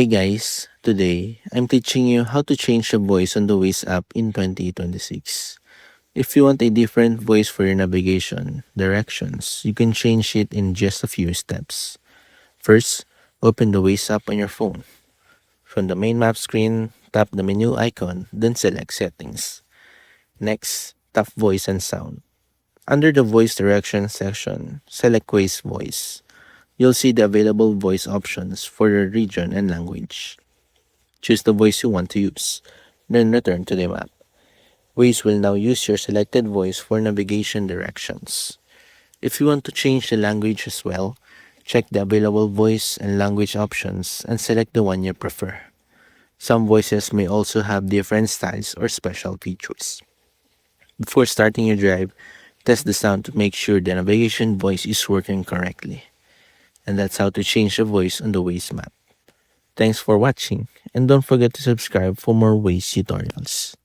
Hey guys, today I'm teaching you how to change the voice on the Waze app in 2026. If you want a different voice for your navigation directions, you can change it in just a few steps. First, open the Waze app on your phone. From the main map screen, tap the menu icon, then select Settings. Next, tap Voice and Sound. Under the Voice Direction section, select Waze Voice. You'll see the available voice options for your region and language. Choose the voice you want to use, then return to the map. Waze will now use your selected voice for navigation directions. If you want to change the language as well, check the available voice and language options and select the one you prefer. Some voices may also have different styles or special features. Before starting your drive, test the sound to make sure the navigation voice is working correctly. And that's how to change the voice on the Waze map. Thanks for watching, and don't forget to subscribe for more Waze tutorials.